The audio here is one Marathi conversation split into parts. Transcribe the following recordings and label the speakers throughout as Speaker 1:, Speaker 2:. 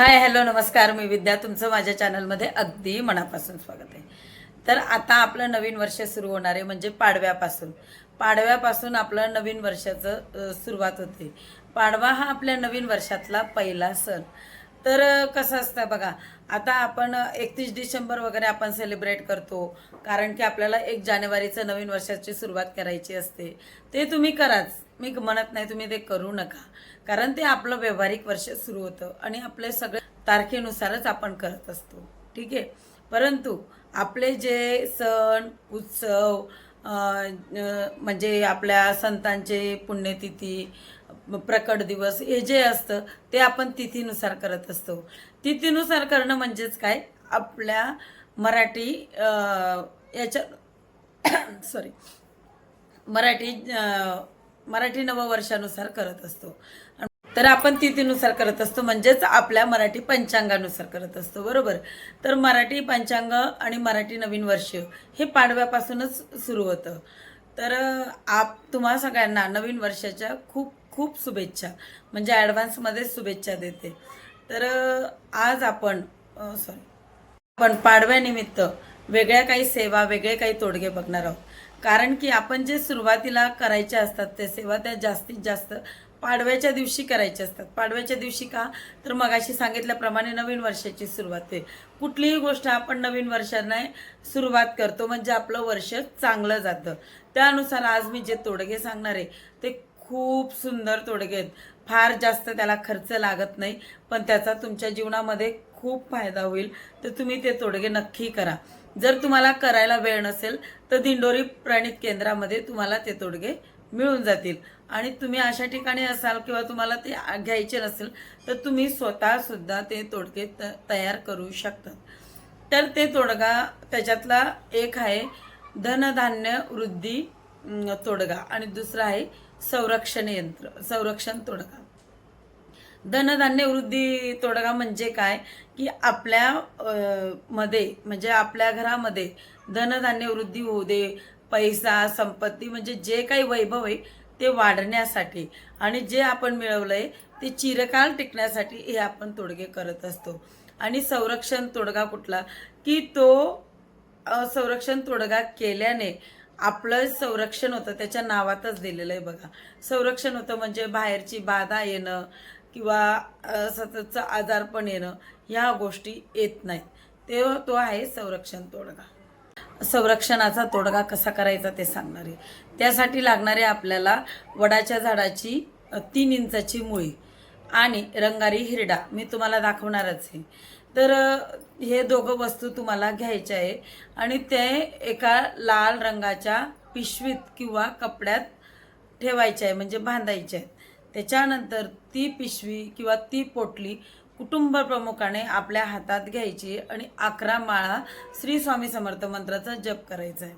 Speaker 1: हाय हॅलो नमस्कार, मी विद्या. तुमचं माझ्या चॅनलमध्ये अगदी मनापासून स्वागत आहे. तर आता आपलं नवीन वर्ष सुरू होणार आहे, म्हणजे पाडव्यापासून आपलं नवीन वर्षाचं सुरुवात होते. पाडवा हा आपल्या नवीन वर्षातला पहिला सण. तर कसं असतं बघा, आता आपण 31 डिसेंबर वगैरे आपण सेलिब्रेट करतो, कारण की आपल्याला 1 जानेवारीचं नवीन वर्षाची सुरुवात करायची असते. ते तुम्ही कराच, मी म्हणत नाही तुम्ही ते करू नका, कारण ते आपलं व्यावहारिक वर्ष सुरू होतं आणि आपले सगळे तारखेनुसारच आपण करत असतो. ठीक आहे. परंतु आपले जे सण उत्सव म्हणजे आपल्या संतांचे पुण्यतिथी, प्रकट दिवस हे जे असतं ते आपण तिथीनुसार करत असतो. तिथीनुसार करणं म्हणजेच काय, आपल्या मराठी याच्या सॉरी मराठी मराठी नववर्षानुसार करत असतो. तर आपण तिथीनुसार करत असतो, म्हणजेच आपल्या मराठी पंचांगानुसार करत असतो, बरोबर. तर मराठी पंचांग आणि मराठी नवीन वर्ष हे पाडव्यापासूनच सुरू होतं. तर तुम्हा सगळ्यांना नवीन वर्षाच्या खूप खूप शुभेच्छा, म्हणजे ॲडव्हान्समध्ये शुभेच्छा देते. तर आज आपण पाडव्यानिमित्त वेगळ्या काही सेवा, वेगळे काही तोडगे बघणार आहोत. कारण की आपण जे सुरुवातीला करायचे असतात त्या सेवा, त्या जास्तीत जास्त पाडव्याच्या दिवशी करायचे असतात. पाडव्याच्या दिवशी का, तर मगाशी सांगितल्याप्रमाणे नवीन वर्षाची सुरुवात आहे. कुठलीही गोष्ट आपण नवीन वर्षाने सुरुवात करतो म्हणजे आपलं वर्ष चांगलं जातं. त्यानुसार आज मी जे तोडगे सांगणार आहे ते खूप सुंदर तोडगे आहेत. फार जास्त त्याला खर्च लागत नाही, पण त्याचा तुमच्या जीवनामध्ये खूप फायदा होईल. तर तुम्ही ते तोडगे नक्की करा. जर तुम्हाला करायला वेळ नसेल तर दिंडोरी प्रणित केंद्रामध्ये तुम्हाला ते तोडगे मिळून जातील. आणि तुम्ही अशा ठिकाणी असाल किंवा तुम्हाला ते घ्यायचे नसेल तर तुम्ही स्वतः सुद्धा ते तोडगे तयार करू शकता. तर ते तोडगा त्याच्यातला एक आहे धनधान्य वृद्धी तोडगा आणि दुसरा आहे संरक्षण तोडगा. धनधान्य वृद्धी तोडगा म्हणजे काय, की आपल्या मध्ये म्हणजे आपल्या घरामध्ये धनधान्य वृद्धी होऊ दे, पैसा संपत्ती म्हणजे जे काही वैभव आहे ते वाढण्यासाठी आणि जे आपण मिळवलंय ते चिरकाल टिकण्यासाठी हे आपण तोडगे करत असतो. आणि संरक्षण तोडगा कुठला, की तो संरक्षण तोडगा केल्याने आपलं संरक्षण होतं. त्याच्या नावातच दिलेलं आहे बघा, संरक्षण होतं म्हणजे बाहेरची बाधा येणं किंवा सततचं आजारपण येणं, ह्या गोष्टी येत नाहीत. तो आहे संरक्षण तोडगा. संरक्षणाचा तोडगा कसा करायचा ते सांगणार आहे. त्यासाठी लागणारे आपल्याला वडाच्या झाडाची 3 इंचाची मुळी आणि रंगारी हिरडा मी तुम्हाला दाखवणारच आहे. तर हे दोघं वस्तू तुम्हाला घ्यायच्या आहे आणि ते एका लाल रंगाच्या पिशवीत किंवा कपड्यात ठेवायचे आहे, म्हणजे बांधायचे आहेत. त्याच्यानंतर ती पिशवी किंवा ती पोटली कुटुंब प्रमुखाने आपल्या हातात घ्यायची आणि 11 माळा श्री स्वामी समर्थ मंत्राचा जप करायचा आहे.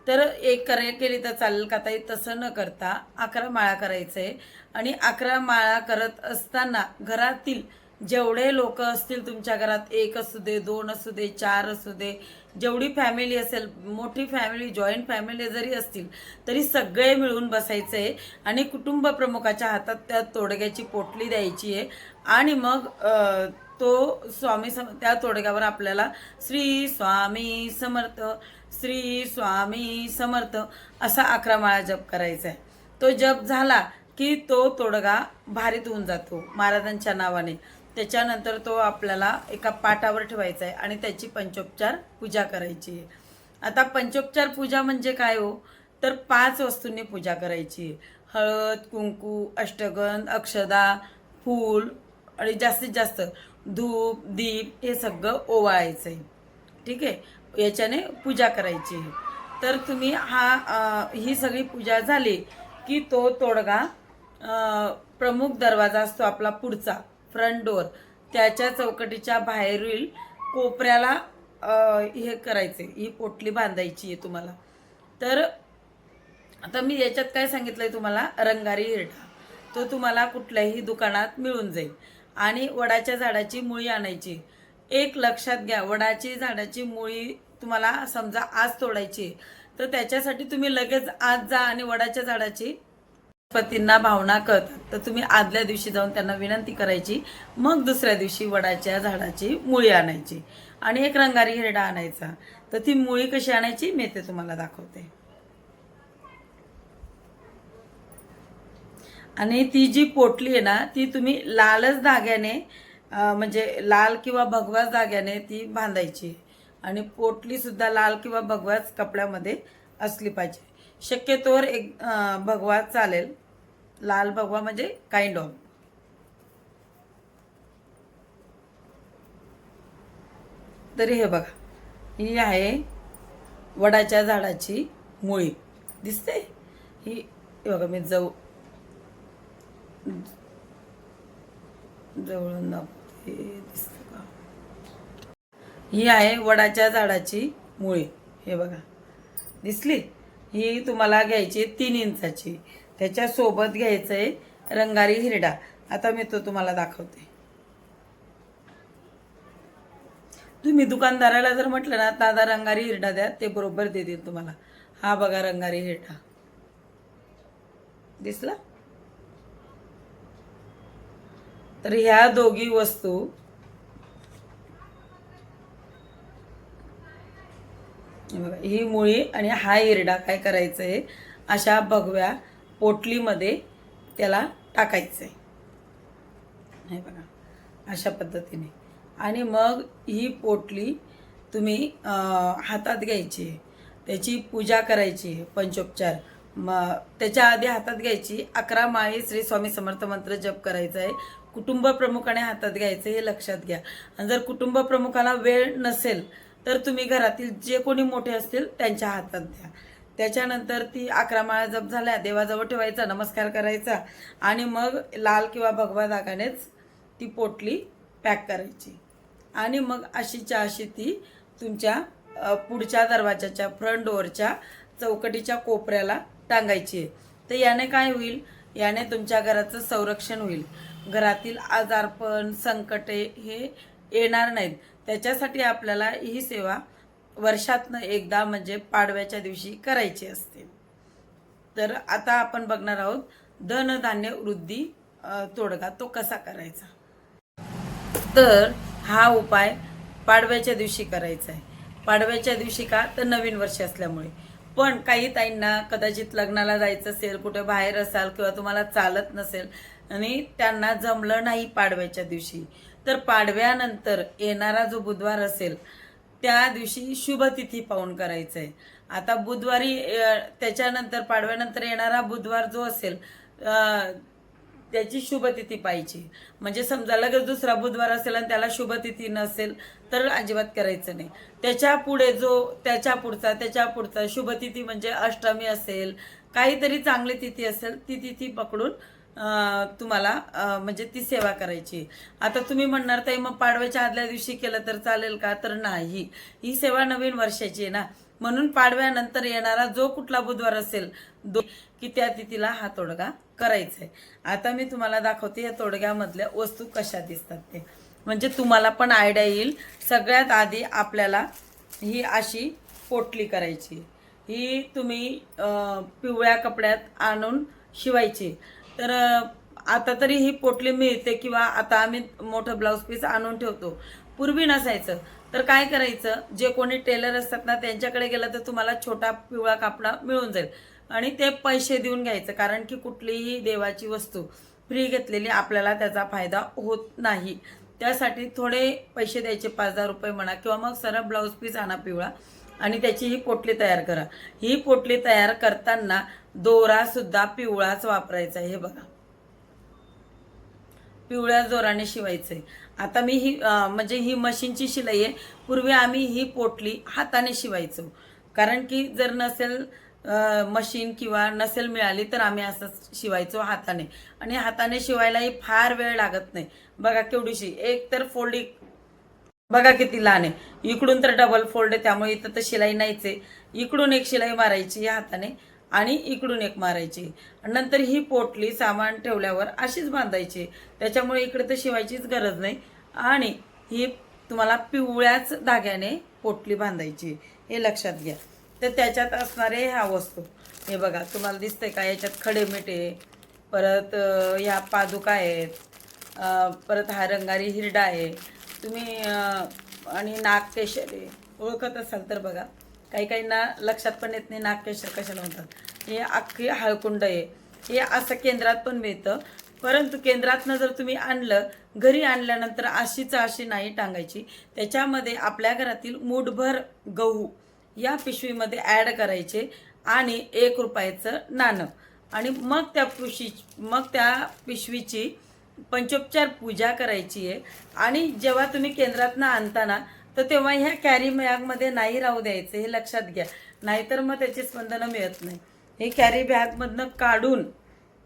Speaker 1: तर एक केली तर चालेल का ताई, तसं न करता 11 माळा करायचं आहे. आणि 11 माळा करत असताना घरातील जेवढे लोक असतील तुमच्या घरात, 1 असू दे, 2 असू दे, 4 असू दे, जेवढी फॅमिली असेल, मोठी फॅमिली जॉईंट फॅमिली जरी असतील तरी सगळे मिळून बसायचं आहे आणि कुटुंब प्रमुखाच्या हातात त्या तोडग्याची पोटली द्यायची आहे. आणि मग तो त्या तोडग्यावर आपल्याला श्री स्वामी समर्थ, श्री स्वामी समर्थ असा 11 माळा जप करायचा आहे. तो जप झाला की तो तोडगा भारीत होऊन जातो महाराजांच्या नावाने. त्याच्यानंतर तो आपल्याला एका पाटावर ठेवायचा आहे आणि त्याची पंचोपचार पूजा करायची आहे. आता पंचोपचार पूजा म्हणजे काय हो, तर 5 वस्तूंनी पूजा करायची आहे. हळद, कुंकू, अष्टगंध, अक्षदा, फूल आणि जास्तीत जास्त धूप दीप हे सगळं ओवाळायचं आहे. ठीक आहे, याच्याने पूजा करायची आहे. तर तुम्ही ही सगळी पूजा झाली की तो तोडगा प्रमुख दरवाजा असतो आपला पुढचा, फ्रंट डोअर, त्याच्या चौकटीच्या बाहेरील कोपऱ्याला हे करायचे, ही पोटली बांधायची आहे तुम्हाला. तर आता मी याच्यात काय सांगितलंय तुम्हाला, रंगारी हिरडा तो तुम्हाला कुठल्याही दुकानात मिळून जाईल. आणि वडाच्या झाडाची मुळी आणायची. एक लक्षात घ्या, वडाची झाडाची मुळी तुम्हाला समजा आज तोडायची तर त्याच्यासाठी तुम्ही लगेच आज जा आणि वडाच्या झाडाची पतींना भावना कळतात तर तुम्ही आदल्या दिवशी जाऊन त्यांना विनंती करायची, मग दुसऱ्या दिवशी वडाच्या झाडाची मुळी आणायची आणि एक रंगारी हिरडा आणायचा. तर ती मुळी कशी आणायची मी ते तुम्हाला दाखवते. आणि ती जी पोटली आहे ना ती तुम्ही लालच धाग्याने म्हणजे लाल किंवा भगवाच धाग्याने ती बांधायची आणि पोटली सुद्धा लाल किंवा भगवाच कपड्यामध्ये असली पाहिजे. शक्यतोवर एक भगवा चालेल, लाल भगवा म्हणजे काइंड ऑफ. तरी हे बघा, ही आहे वडाच्या झाडाची मुळी, दिसते ही बघा. मी जवळून दाखवते, दिसते का? ही आहे वडाच्या झाडाची मुळी, हे बघा दिसली. ही तुम्हाला घ्यायची 3 इंचाची. त्याच्यासोबत घ्यायचं आहे रंगारी हिरडा. आता मी तो तुम्हाला दाखवते. तुम्ही दुकानदाराला जर म्हटलं ना दादा रंगारी हिरडा द्या, ते बरोबर देतील तुम्हाला. हा बघा रंगारी हिरडा दिसला. तर ह्या दोघी वस्तू ही मुळी आणि हा हिरडा काय करायचं आहे, अशा भगव्या पोटलीमध्ये त्याला टाकायचं आहे, हे बघा अशा पद्धतीने. आणि मग ही पोटली तुम्ही हातात घ्यायची, त्याची पूजा करायची, पंचोपचार. मग त्याच्या आधी हातात घ्यायची 11 माळी श्री स्वामी समर्थ मंत्र जप करायचा आहे. कुटुंब प्रमुखाने हातात घ्यायचं हे लक्षात घ्या. आणि जर कुटुंब प्रमुखाला वेळ नसेल तर तुम्ही घरातील जे कोणी मोठे असतील त्यांच्या हातात द्या. त्याच्यानंतर ती 11 माळा जप झाल्या देवाजवळ ठेवायचा, नमस्कार करायचा आणि मग लाल किंवा भगवा धागानेच ती पोटली पॅक करायची. आणि मग अशीच्या अशी ती तुमच्या पुढच्या दरवाजाच्या फ्रंट डोअरच्या चौकटीच्या कोपऱ्याला टांगायची. तर याने काय होईल, याने तुमच्या घराचं संरक्षण होईल. घरातील आजारपण संकटे हे येणार नाहीत. त्याच्यासाठी आपल्याला ही सेवा वर्षातनं एकदा म्हणजे पाडव्याच्या दिवशी करायची असते. तर आता आपण बघणार आहोत धनधान्य वृद्धी तोडगा तो कसा करायचा. तर हा उपाय पाडव्याच्या दिवशी करायचा आहे. पाडव्याच्या दिवशी का, तर नवीन वर्ष असल्यामुळे. पण काही ताईंना कदाचित लग्नाला जायचं असेल, कुठे बाहेर असाल किंवा तुम्हाला चालत नसेल आणि त्यांना जमलं नाही पाडव्याच्या दिवशी, तर पाडव्यानंतर येणारा जो बुधवार असेल त्या दिवशी शुभतिथी पाहून करायचं आहे. आता बुधवारी त्याच्यानंतर पाडव्यानंतर येणारा बुधवार जो असेल त्याची शुभतिथी पाहिजे. म्हणजे समजा लगेच दुसरा बुधवार असेल आणि त्याला शुभतिथी नसेल तर अजिबात करायचं नाही. त्याच्या पुढे त्याच्या पुढचा शुभतिथी म्हणजे अष्टमी असेल, काहीतरी चांगली तिथी असेल, ती तिथी पकडून तुम्हाला म्हणजे ती सेवा करायची. आता तुम्ही म्हणणार ताई मग पाडव्याच्या आदल्या दिवशी केलं तर चालेल का, तर नाही. ही सेवा नवीन वर्षाची आहे ना, म्हणून पाडव्यानंतर येणारा जो कुठला बुधवार असेल की त्या तिथीला हा तोडगा करायचा आहे. आता मी तुम्हाला दाखवते या तोडग्यामधल्या वस्तू कशा दिसतात ते, म्हणजे तुम्हाला पण आयडिया येईल. सगळ्यात आधी आपल्याला ही अशी पोटली करायची. ही तुम्ही पिवळ्या कपड्यात आणून शिवायची. तर आता तरी ही पोटली मिळते किंवा आता आम्ही मोठं ब्लाऊज पीस आणून ठेवतो. पूर्वी नसायचं. तर काय करायचं, जे कोणी टेलर असतात ना त्यांच्याकडे गेलं तर तुम्हाला छोटा पिवळा कापडा मिळून जाईल आणि ते पैसे देऊन घ्यायचं. कारण की कुठलीही देवाची वस्तू फ्री घेतलेली आपल्याला त्याचा फायदा होत नाही. त्यासाठी थोडे पैसे द्यायचे, 5,000 रुपये म्हणा, किंवा मग सरळ ब्लाऊज पीस आणा पिवळा आणि त्याची ही पोटली तयार करा. ही पोटली तयार करताना दोरा सुद्धा पिवळाच वापरायचा. हे बघा, पिवळ्या दोराने शिवायचंय. आता मी ही म्हणजे ही मशीनची शिलाई आहे. पूर्वी आम्ही ही पोटली हाताने शिवायचो, कारण की जर नसेल मशीन किंवा नसेल मिळाली तर आम्ही असंच शिवायचो हाताने. आणि हाताने शिवायलाही फार वेळ लागत नाही. बघा केवढीशी, एक तर फोल्डिंग बघा किती लहान आहे, इकडून तर डबल फोल्ड आहे, त्यामुळे इथं तर शिलाई नाहीच आहे. इकडून एक शिलाई मारायची या हाताने आणि इकडून एक मारायची. नंतर ही पोटली सामान ठेवल्यावर अशीच बांधायची. त्याच्यामुळे इकडे तर शिवायचीच गरज नाही. आणि ही तुम्हाला पिवळ्याच धाग्याने पोटली बांधायची, हे लक्षात घ्या. तर त्याच्यात असणारे ह्या वस्तू हे बघा, तुम्हाला दिसतंय का, याच्यात खडे मिठे, परत ह्या पादुका आहेत, परत हा रंगारी हिरडा आहे, तुम्ही आणि नागकेशर आहे, ओळखत असाल तर बघा. काही काहींना लक्षात पण येत नाही नागकेशर कशाला म्हणतात. हे अख्खी हळकुंड आहे, हे असं केंद्रात पण मिळतं. परंतु केंद्रातनं जर तुम्ही आणलं, घरी आणल्यानंतर अशी नाही टांगायची. त्याच्यामध्ये आपल्या घरातील मूठभर गहू या पिशवीमध्ये ॲड करायचे आणि 1 रुपयाचं नाणं, आणि मग त्या पिशवीची पंचोपचार पूजा करायची आहे. आणि जेव्हा तुम्ही केंद्रातनं आणताना तर तेव्हा ह्या कॅरी बॅगमध्ये नाही राहू द्यायचं, हे लक्षात घ्या. नाहीतर मग त्याची स्पंदनं मिळत नाही. हे कॅरी बॅगमधनं काढून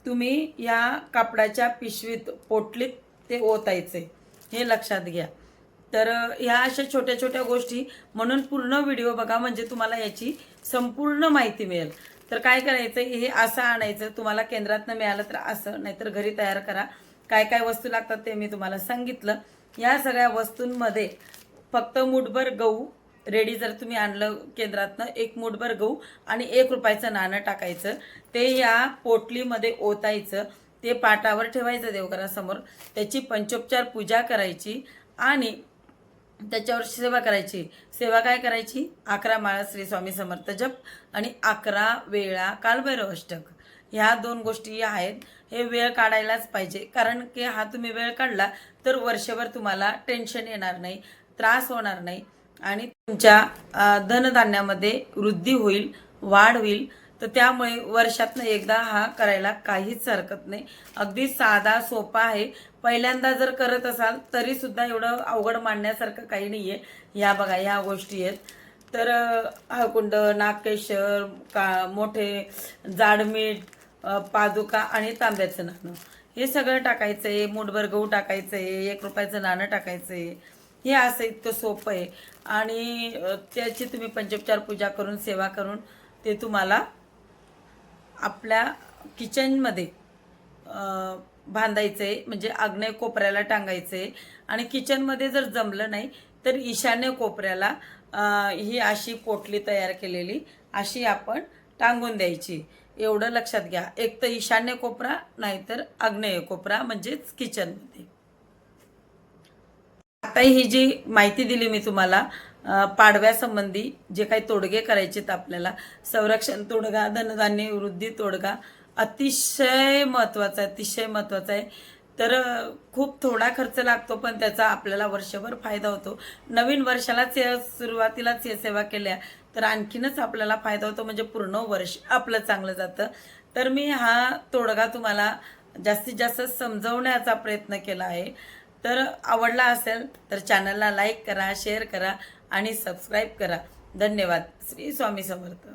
Speaker 1: तुम्ही या कापडाच्या पिशवीत पोटलीत ते ओतायचे, हे लक्षात घ्या. तर ह्या अशा छोट्या छोट्या गोष्टी, म्हणून पूर्ण व्हिडिओ बघा म्हणजे तुम्हाला याची संपूर्ण माहिती मिळेल. तर काय करायचं, हे असं आणायचं, तुम्हाला केंद्रातनं मिळालं तर असं, नाहीतर घरी तयार करा. काय काय वस्तू लागतात ते मी तुम्हाला सांगितलं. या सगळ्या वस्तूंमध्ये फक्त मूठभर गहू रेडी जर तुम्ही आणलं केंद्रातनं, 1 मूठभर गहू आणि 1 रुपयाचं नाणं टाकायचं, ते या पोटलीमध्ये ओतायचं, ते पाटावर ठेवायचं देवघरासमोर, त्याची पंचोपचार पूजा करायची आणि त्याच्यावर सेवा करायची. सेवा काय करायची, 11 माळा श्री स्वामी समर्थ जप आणि 11 वेळा कालभैरव अष्टक. ह्या 2 गोष्टी आहेत. हे वेळ काढायलाच पाहिजे, कारण की हा तुम्ही वेळ काढला तर वर्षभर तुम्हाला टेन्शन येणार नाही, त्रास होणार नाही आणि तुमच्या धनधान्यामध्ये वृद्धी होईल, वाढ होईल. तर त्यामुळे वर्षातनं एकदा हा करायला काहीच हरकत नाही. अगदी साधा सोपा आहे. पहिल्यांदा जर करत असाल तरी सुद्धा एवढं अवघड मानण्यासारखं काही नाही आहे. ह्या बघा, ह्या गोष्टी आहेत. तर हळकुंड, नागकेशर, मोठे जाडमीठ, पादुका आणि तांब्याचं नाणं, हे सगळं टाकायचं आहे. मूठभर गहू टाकायचं आहे, 1 रुपयाचं नाणं टाकायचं आहे. हे असं इतकं सोपं आहे. आणि त्याची तुम्ही पंचोपचार पूजा करून, सेवा करून ते तुम्हाला आपल्या किचनमध्ये बांधायचं आहे, म्हणजे आग्नेय कोपऱ्याला टांगायचं आहे. आणि किचनमध्ये जर जमलं नाही तर ईशान्य कोपऱ्याला ही अशी पोटली तयार केलेली अशी आपण टांगून द्यायची. एवढं लक्षात घ्या. एक तर ईशान्य कोपरा, नाहीतर आग्नेय कोपरा, म्हणजेच किचनमध्ये. आता ही जी माहिती दिली मी तुम्हाला पाडव्यासंबंधी, जे काही तोडगे करायचेत आपल्याला, संरक्षण तोडगा, धनधान्य वृद्धी तोडगा अतिशय महत्त्वाचा आहे, अतिशय महत्त्वाचा आहे. तर खूप थोडा खर्च लागतो, पण त्याचा आपल्याला वर्षभर फायदा होतो. नवीन वर्षालाच सुरुवातीलाच या सेवा केल्या तर आणखीनच आपल्याला फायदा होतो, म्हणजे पूर्ण वर्ष आपलं चांगलं जातं. तर मी हा तोडगा तुम्हाला जास्तीत जास्त समजवण्याचा प्रयत्न केला आहे. तर आवडला असेल तर चॅनलला लाईक करा, शेअर करा आणि सबस्क्राईब करा. धन्यवाद. श्री स्वामी समर्थ.